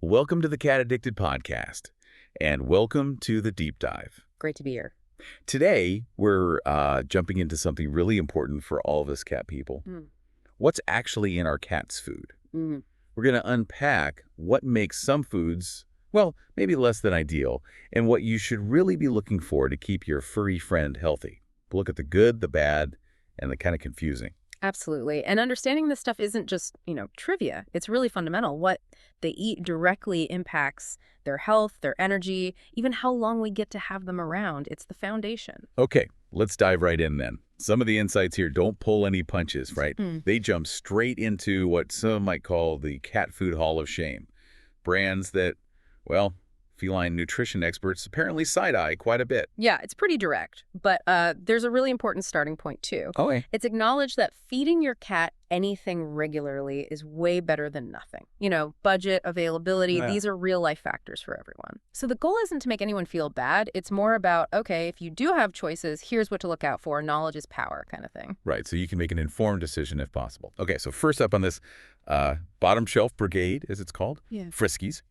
Welcome to the Cat Addicted Podcast, and welcome to the Deep Dive. Great to be here. Today, we're jumping into something really important for all of us cat people. What's actually in our cat's food? We're going to unpack what makes some foods, well, maybe less than ideal, and what you should really be looking for to keep your furry friend healthy. We'll look at the good, the bad, and the kind of confusing. Absolutely. And understanding this stuff isn't just, trivia. It's really fundamental. What they eat directly impacts their health, their energy, even how long we get to have them around. It's the foundation. Okay, let's dive right in then. Some of the insights here don't pull any punches, right? They jump straight into what some might call the cat food hall of shame. Brands that, well, feline nutrition experts apparently side-eye quite a bit. Yeah, it's pretty direct. But there's a really important starting point, too. Oh, yeah. It's acknowledged that feeding your cat anything regularly is way better than nothing. Budget, availability, these are real-life factors for everyone. So the goal isn't to make anyone feel bad. It's more about, okay, if you do have choices, here's what to look out for. Knowledge is power kind of thing. Right, so you can make an informed decision if possible. Okay, so first up on this Bottom-Shelf Brigade, as it's called, Friskies.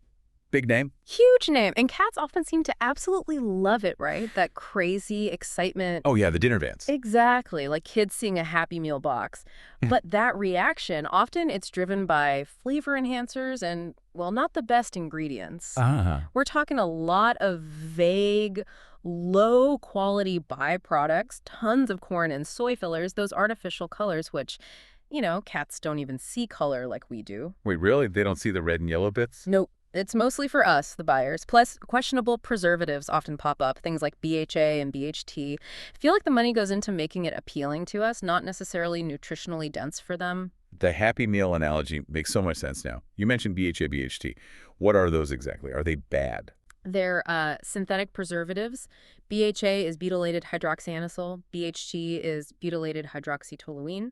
Big name. Huge name. And cats often seem to absolutely love it, right? That crazy excitement. Oh, yeah, the dinner vans. Exactly, like kids seeing a Happy Meal box. But that reaction, often it's driven by flavor enhancers and, well, not the best ingredients. We're talking a lot of vague, low-quality byproducts, tons of corn and soy fillers, those artificial colors, which, cats don't even see color like we do. Wait, really? They don't see the red and yellow bits? Nope. It's mostly for us, the buyers. Plus, questionable preservatives often pop up, things like BHA and BHT. I feel like the money goes into making it appealing to us, not necessarily nutritionally dense for them. The Happy Meal analogy makes so much sense now. You mentioned BHA, BHT. What are those exactly? Are they bad? They're synthetic preservatives. BHA is butylated hydroxyanisole. BHT is butylated hydroxytoluene.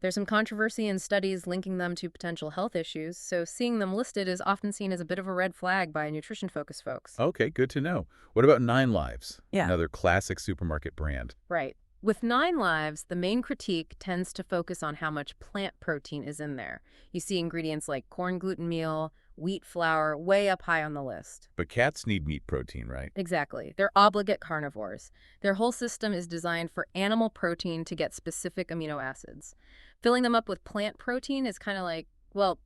There's some controversy in studies linking them to potential health issues, so seeing them listed is often seen as a bit of a red flag by nutrition-focused folks. Okay, good to know. What about 9 Lives? Yeah. Another classic supermarket brand. Right. With 9 Lives, the main critique tends to focus on how much plant protein is in there. You see ingredients like corn gluten meal, wheat flour, way up high on the list. But cats need meat protein, right? Exactly. They're obligate carnivores. Their whole system is designed for animal protein to get specific amino acids. Filling them up with plant protein is kind of like, well,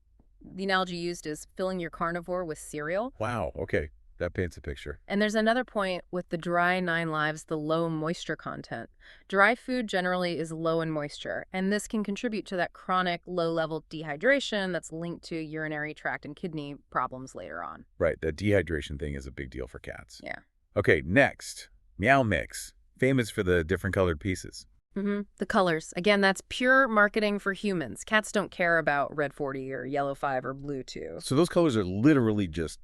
the analogy used is filling your carnivore with cereal. Wow, okay. That paints a picture. And there's another point with the dry 9 Lives, the low moisture content. Dry food generally is low in moisture, and this can contribute to that chronic low-level dehydration that's linked to urinary tract and kidney problems later on. Right, the dehydration thing is a big deal for cats. Yeah. Okay, next. Meow Mix. Famous for the different colored pieces. The colors. Again, that's pure marketing for humans. Cats don't care about red 40 or yellow 5 or blue 2. So those colors are literally just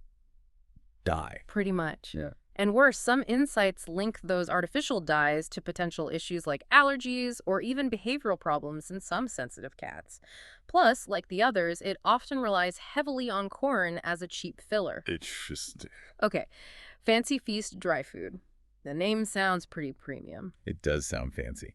dye. Pretty much. Yeah. And worse, some insights link those artificial dyes to potential issues like allergies or even behavioral problems in some sensitive cats. Plus, like the others, it often relies heavily on corn as a cheap filler. It's just... Okay, Fancy Feast dry food. The name sounds pretty premium. It does sound fancy.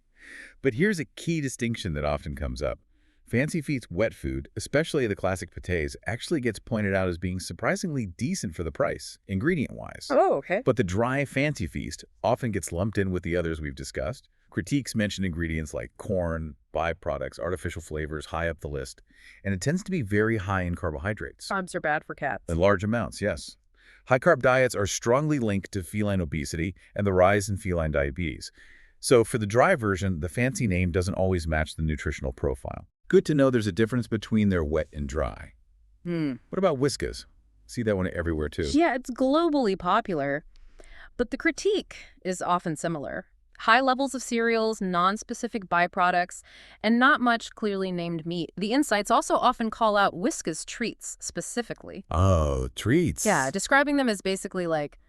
But here's a key distinction that often comes up. Fancy Feast's wet food, especially the classic pâtés, actually gets pointed out as being surprisingly decent for the price, ingredient-wise. Oh, okay. But the dry Fancy Feast often gets lumped in with the others we've discussed. Critiques mention ingredients like corn, byproducts, artificial flavors high up the list, and it tends to be very high in carbohydrates. Carbs are bad for cats. In large amounts, yes. High-carb diets are strongly linked to feline obesity and the rise in feline diabetes. So for the dry version, the fancy name doesn't always match the nutritional profile. Good to know there's a difference between their wet and dry. What about Whiskas? See that one everywhere too. Yeah, it's globally popular, but the critique is often similar. High levels of cereals, non-specific byproducts, and not much clearly named meat. The insights also often call out Whiskas treats specifically. Oh, treats. Yeah, describing them as basically like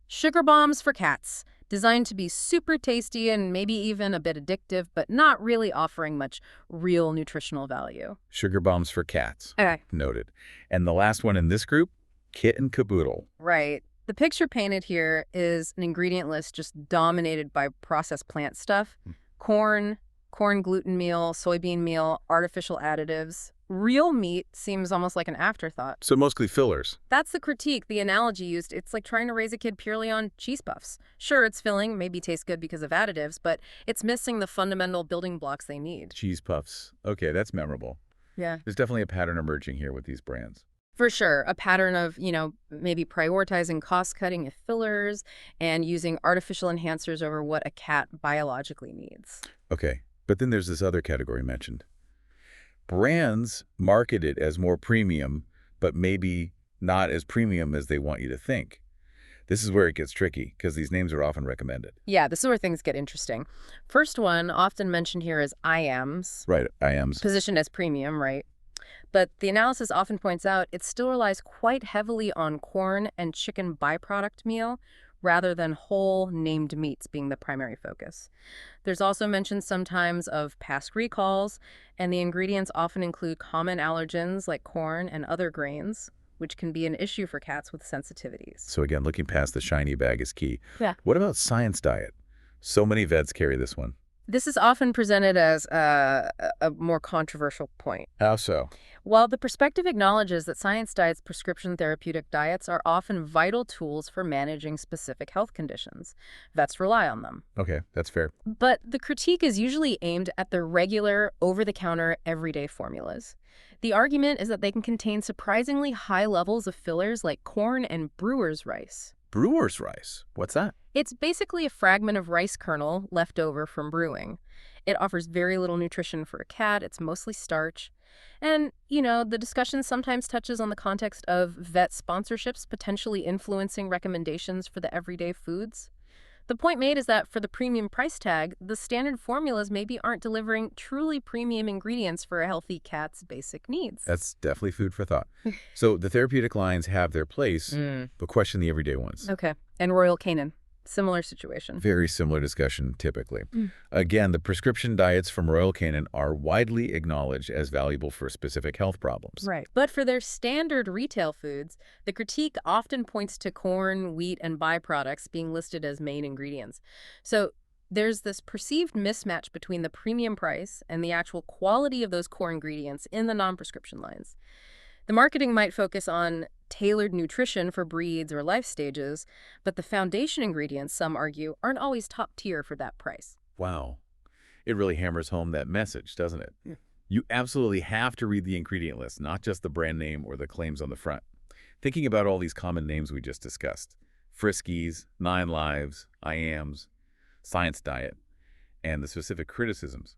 sugar bombs for cats, designed to be super tasty and maybe even a bit addictive, but not really offering much real nutritional value. Sugar bombs for cats. Okay. Noted. And the last one in this group, kit and caboodle. Right. The picture painted here is an ingredient list just dominated by processed plant stuff. Corn gluten meal, soybean meal, artificial additives. Real meat seems almost like an afterthought. So mostly fillers. That's the critique, the analogy used. It's like trying to raise a kid purely on cheese puffs. Sure, it's filling, maybe tastes good because of additives, but it's missing the fundamental building blocks they need. Cheese puffs. Okay, that's memorable. Yeah. There's definitely a pattern emerging here with these brands. For sure, a pattern of, maybe prioritizing cost-cutting with fillers and using artificial enhancers over what a cat biologically needs. Okay, but then there's this other category mentioned. Brands market it as more premium, but maybe not as premium as they want you to think. This is where it gets tricky, because these names are often recommended. Yeah, this is where things get interesting. First one, often mentioned here, is IAMS. Right, IAMS. Positioned as premium, right? But the analysis often points out it still relies quite heavily on corn and chicken byproduct meal, rather than whole named meats being the primary focus. There's also mention sometimes of past recalls, and the ingredients often include common allergens like corn and other grains, which can be an issue for cats with sensitivities. So again, looking past the shiny bag is key. Yeah. What about science diet? So many vets carry this one. This is often presented as a more controversial point. How so? While the perspective acknowledges that science diets, prescription therapeutic diets, are often vital tools for managing specific health conditions, vets rely on them. Okay, that's fair. But the critique is usually aimed at the regular, over-the-counter, everyday formulas. The argument is that they can contain surprisingly high levels of fillers like corn and brewer's rice. Brewer's rice? What's that? It's basically a fragment of rice kernel left over from brewing. It offers very little nutrition for a cat. It's mostly starch. And, the discussion sometimes touches on the context of vet sponsorships potentially influencing recommendations for the everyday foods. The point made is that for the premium price tag, the standard formulas maybe aren't delivering truly premium ingredients for a healthy cat's basic needs. That's definitely food for thought. So the therapeutic lines have their place, but question the everyday ones. Okay. And Royal Canin. Similar situation. Very similar discussion, typically. Again, the prescription diets from Royal Canin are widely acknowledged as valuable for specific health problems. Right. But for their standard retail foods, the critique often points to corn, wheat, and byproducts being listed as main ingredients. So there's this perceived mismatch between the premium price and the actual quality of those core ingredients in the non-prescription lines. The marketing might focus on tailored nutrition for breeds or life stages, but the foundation ingredients, some argue, aren't always top tier for that price. Wow. It really hammers home that message, doesn't it? Yeah. You absolutely have to read the ingredient list, not just the brand name or the claims on the front. Thinking about all these common names we just discussed, Friskies, 9 Lives, IAMS, Science Diet, and the specific criticisms.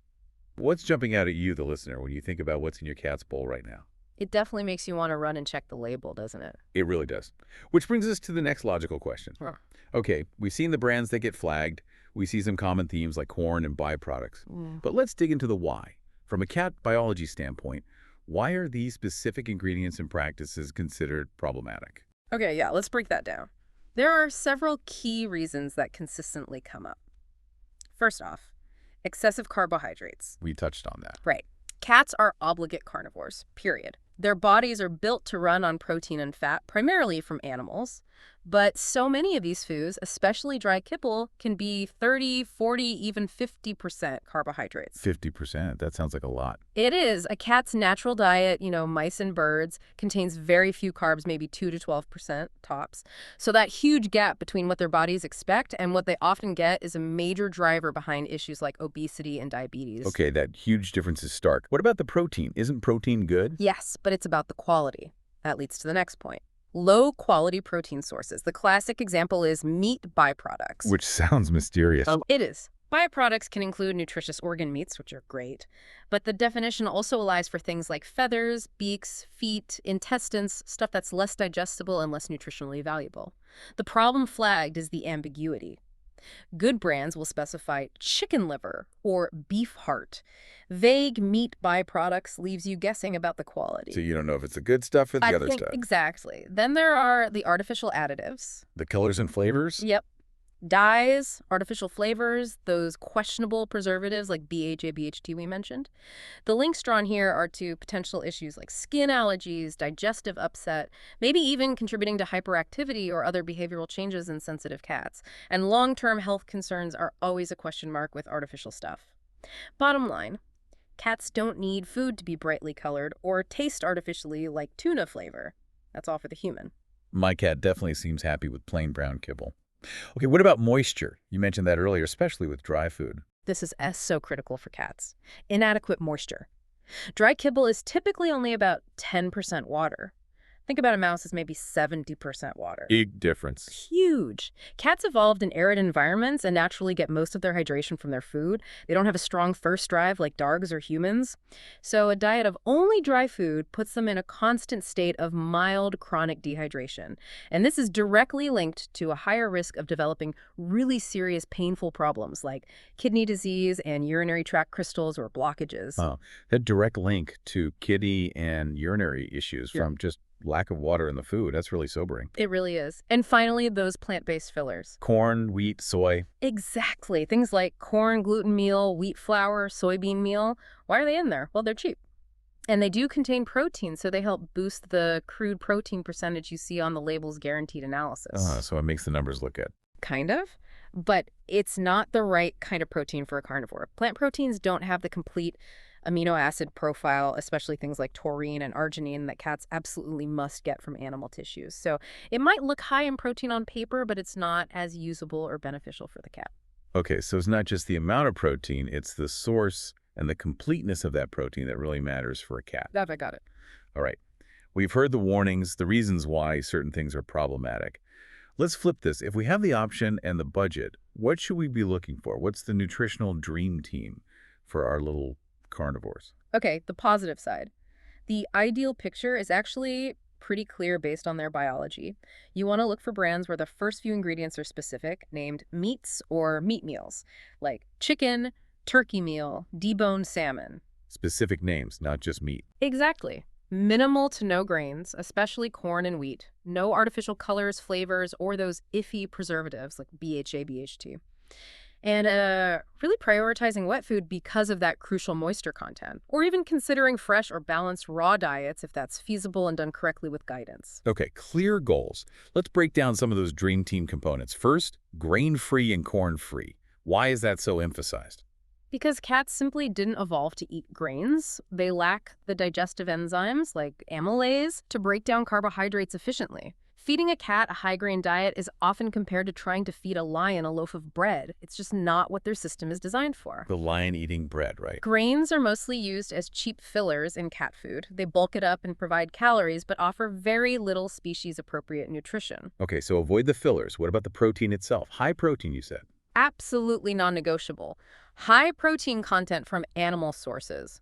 What's jumping out at you, the listener, when you think about what's in your cat's bowl right now? It definitely makes you want to run and check the label, doesn't it? It really does. Which brings us to the next logical question. Huh. Okay, we've seen the brands that get flagged. We see some common themes like corn and byproducts. But let's dig into the why. From a cat biology standpoint, why are these specific ingredients and practices considered problematic? Okay, yeah, let's break that down. There are several key reasons that consistently come up. First off, excessive carbohydrates. We touched on that. Right. Cats are obligate carnivores, period. Their bodies are built to run on protein and fat, primarily from animals. But so many of these foods, especially dry kibble, can be 30, 40, even 50% carbohydrates. 50%? That sounds like a lot. It is. A cat's natural diet, mice and birds, contains very few carbs, maybe 2 to 12% tops. So that huge gap between what their bodies expect and what they often get is a major driver behind issues like obesity and diabetes. Okay, that huge difference is stark. What about the protein? Isn't protein good? Yes, but it's about the quality. That leads to the next point. Low-quality protein sources. The classic example is meat byproducts. Which sounds mysterious. It is. Byproducts can include nutritious organ meats, which are great, but the definition also allows for things like feathers, beaks, feet, intestines, stuff that's less digestible and less nutritionally valuable. The problem flagged is the ambiguity. Good brands will specify chicken liver or beef heart. Vague meat byproducts leaves you guessing about the quality. So you don't know if it's the good stuff or the other stuff. Exactly. Then there are the artificial additives. The colors and flavors? Yep. Dyes, artificial flavors, those questionable preservatives like BHA, BHT we mentioned. The links drawn here are to potential issues like skin allergies, digestive upset, maybe even contributing to hyperactivity or other behavioral changes in sensitive cats. And long-term health concerns are always a question mark with artificial stuff. Bottom line, Cats don't need food to be brightly colored or taste artificially like tuna flavor. That's all for the human. My cat definitely seems happy with plain brown kibble. Okay, what about moisture? You mentioned that earlier, especially with dry food. This is so critical for cats. Inadequate moisture. Dry kibble is typically only about 10% water. Think about a mouse as maybe 70% water. Big difference. Huge. Cats evolved in arid environments and naturally get most of their hydration from their food. They don't have a strong thirst drive like dogs or humans. So a diet of only dry food puts them in a constant state of mild chronic dehydration. And this is directly linked to a higher risk of developing really serious painful problems like kidney disease and urinary tract crystals or blockages. Oh, that direct link to kidney and urinary issues from just lack of water in the food. That's really sobering. It really is. And finally, those plant-based fillers. Corn, wheat, soy. Exactly. Things like corn, gluten meal, wheat flour, soybean meal. Why are they in there? Well, they're cheap. And they do contain protein, so they help boost the crude protein percentage you see on the label's guaranteed analysis. So it makes the numbers look good. Kind of. But it's not the right kind of protein for a carnivore. Plant proteins don't have the complete amino acid profile, especially things like taurine and arginine that cats absolutely must get from animal tissues. So it might look high in protein on paper, but it's not as usable or beneficial for the cat. Okay, so it's not just the amount of protein, it's the source and the completeness of that protein that really matters for a cat. I got it. All right. We've heard the warnings, the reasons why certain things are problematic. Let's flip this. If we have the option and the budget, what should we be looking for? What's the nutritional dream team for our little carnivores? Okay, the positive side. The ideal picture is actually pretty clear based on their biology. You want to look for brands where the first few ingredients are specific, named meats or meat meals, like chicken, turkey meal, deboned salmon. Specific names, not just meat. Exactly. Minimal to no grains, especially corn and wheat. No artificial colors, flavors, or those iffy preservatives like BHA, BHT. And really prioritizing wet food because of that crucial moisture content, or even considering fresh or balanced raw diets if that's feasible and done correctly with guidance. Okay, clear goals. Let's break down some of those dream team components. First, grain-free and corn-free. Why is that so emphasized? Because cats simply didn't evolve to eat grains. They lack the digestive enzymes like amylase to break down carbohydrates efficiently. Feeding a cat a high-grain diet is often compared to trying to feed a lion a loaf of bread. It's just not what their system is designed for. The lion eating bread, right? Grains are mostly used as cheap fillers in cat food. They bulk it up and provide calories, but offer very little species-appropriate nutrition. Okay, so avoid the fillers. What about the protein itself? High protein, you said. Absolutely non-negotiable. High protein content from animal sources.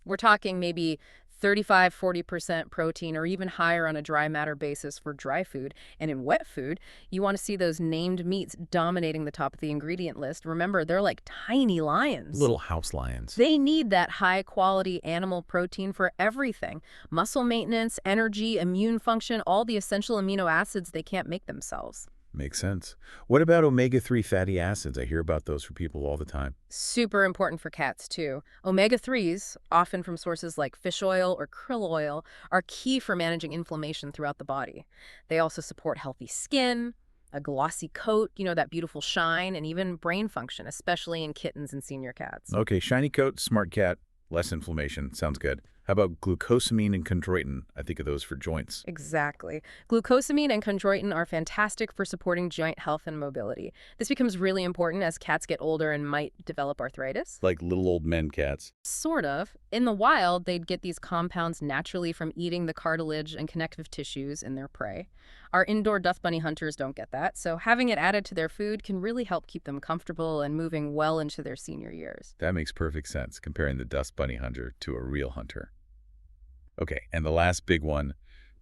We're talking maybe 35–40% protein or even higher on a dry matter basis for dry food. And in wet food, you want to see those named meats dominating the top of the ingredient list. Remember, they're like tiny lions. Little house lions. They need that high-quality animal protein for everything. Muscle maintenance, energy, immune function, all the essential amino acids they can't make themselves. Makes sense. What about omega-3 fatty acids? I hear about those for people all the time. Super important for cats, too. Omega-3s, often from sources like fish oil or krill oil, are key for managing inflammation throughout the body. They also support healthy skin, a glossy coat, that beautiful shine, and even brain function, especially in kittens and senior cats. Okay, shiny coat, smart cat, less inflammation. Sounds good. How about glucosamine and chondroitin? I think of those for joints. Exactly. Glucosamine and chondroitin are fantastic for supporting joint health and mobility. This becomes really important as cats get older and might develop arthritis. Like little old men cats. Sort of. In the wild, they'd get these compounds naturally from eating the cartilage and connective tissues in their prey. Our indoor dust bunny hunters don't get that, so having it added to their food can really help keep them comfortable and moving well into their senior years. That makes perfect sense, comparing the dust bunny hunter to a real hunter. Okay, and the last big one,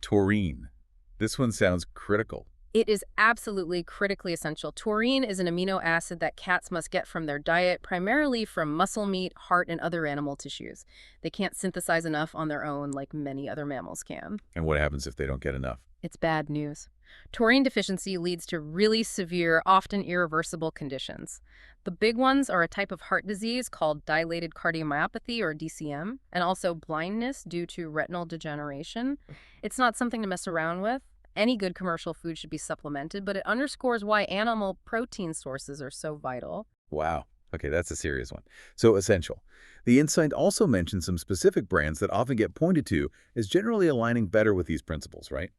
taurine. This one sounds critical. It is absolutely critically essential. Taurine is an amino acid that cats must get from their diet, primarily from muscle meat, heart, and other animal tissues. They can't synthesize enough on their own like many other mammals can. And what happens if they don't get enough? It's bad news. Taurine deficiency leads to really severe, often irreversible conditions. The big ones are a type of heart disease called dilated cardiomyopathy, or DCM, and also blindness due to retinal degeneration. It's not something to mess around with. Any good commercial food should be supplemented, but it underscores why animal protein sources are so vital. Wow. Okay, that's a serious one. So essential. The insight also mentions some specific brands that often get pointed to as generally aligning better with these principles, right?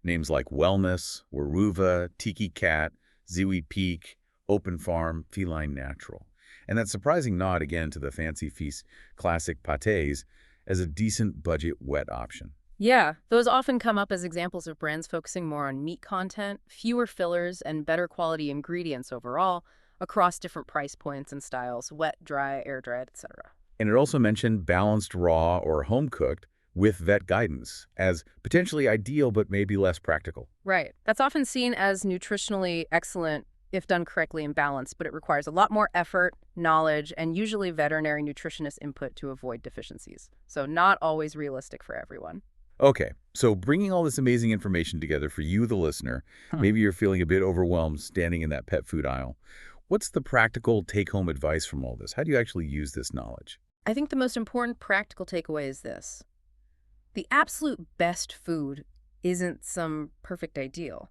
Names like Wellness, Weruva, Tiki Cat, Ziwi Peak, Open Farm, Feline Natural. And that surprising nod again to the Fancy Feast classic pâtés as a decent budget wet option. Yeah, those often come up as examples of brands focusing more on meat content, fewer fillers, and better quality ingredients overall across different price points and styles, wet, dry, air-dried, etc. And it also mentioned balanced raw or home-cooked with vet guidance as potentially ideal but maybe less practical. Right. That's often seen as nutritionally excellent if done correctly and balanced, but it requires a lot more effort, knowledge, and usually veterinary nutritionist input to avoid deficiencies. So not always realistic for everyone. Okay, so bringing all this amazing information together for you, the listener, maybe you're feeling a bit overwhelmed standing in that pet food aisle. What's the practical take-home advice from all this? How do you actually use this knowledge? I think the most important practical takeaway is this. The absolute best food isn't some perfect ideal.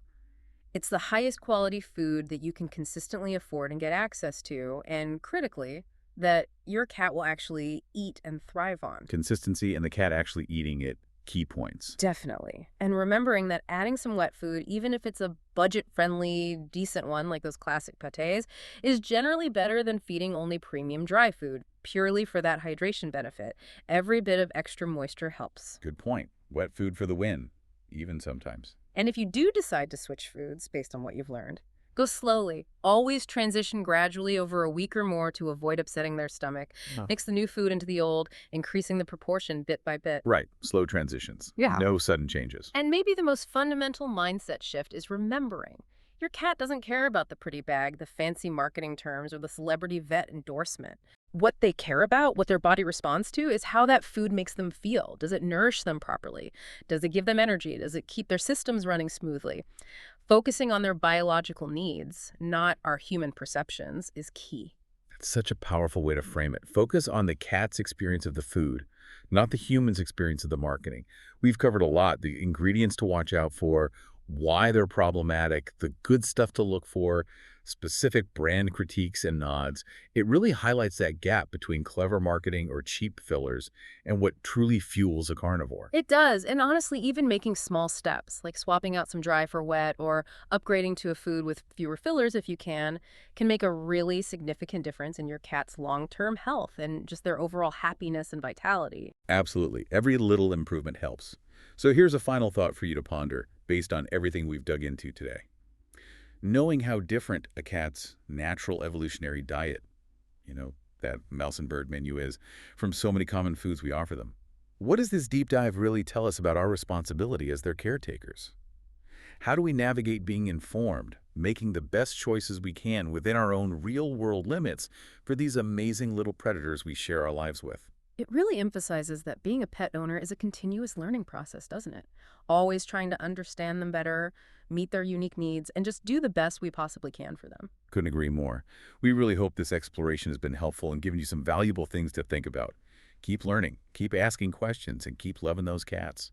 It's the highest quality food that you can consistently afford and get access to, and critically, that your cat will actually eat and thrive on. Consistency and the cat actually eating it, key points. Definitely. And remembering that adding some wet food, even if it's a budget-friendly, decent one like those classic pâtés, is generally better than feeding only premium dry food, purely for that hydration benefit. Every bit of extra moisture helps. Good point. Wet food for the win, even sometimes. And if you do decide to switch foods based on what you've learned, go slowly. Always transition gradually over a week or more to avoid upsetting their stomach. Mix the new food into the old, increasing the proportion bit by bit. Right. Slow transitions. Yeah. No sudden changes. And maybe the most fundamental mindset shift is remembering. Your cat doesn't care about the pretty bag, the fancy marketing terms, or the celebrity vet endorsement. What they care about, what their body responds to, is how that food makes them feel. Does it nourish them properly? Does it give them energy? Does it keep their systems running smoothly? Focusing on their biological needs, not our human perceptions, is key. That's such a powerful way to frame it. Focus on the cat's experience of the food, not the human's experience of the marketing. We've covered a lot, the ingredients to watch out for, why they're problematic, the good stuff to look for, specific brand critiques and nods. It really highlights that gap between clever marketing or cheap fillers and what truly fuels a carnivore. It does, and honestly, even making small steps, like swapping out some dry for wet or upgrading to a food with fewer fillers if you can make a really significant difference in your cat's long-term health and just their overall happiness and vitality. Absolutely. Every little improvement helps. So here's a final thought for you to ponder based on everything we've dug into today. Knowing how different a cat's natural evolutionary diet, that mouse and bird menu is, from so many common foods we offer them. What does this deep dive really tell us about our responsibility as their caretakers? How do we navigate being informed, making the best choices we can within our own real-world limits for these amazing little predators we share our lives with? It really emphasizes that being a pet owner is a continuous learning process, doesn't it? Always trying to understand them better, meet their unique needs, and just do the best we possibly can for them. Couldn't agree more. We really hope this exploration has been helpful and given you some valuable things to think about. Keep learning, keep asking questions, and keep loving those cats.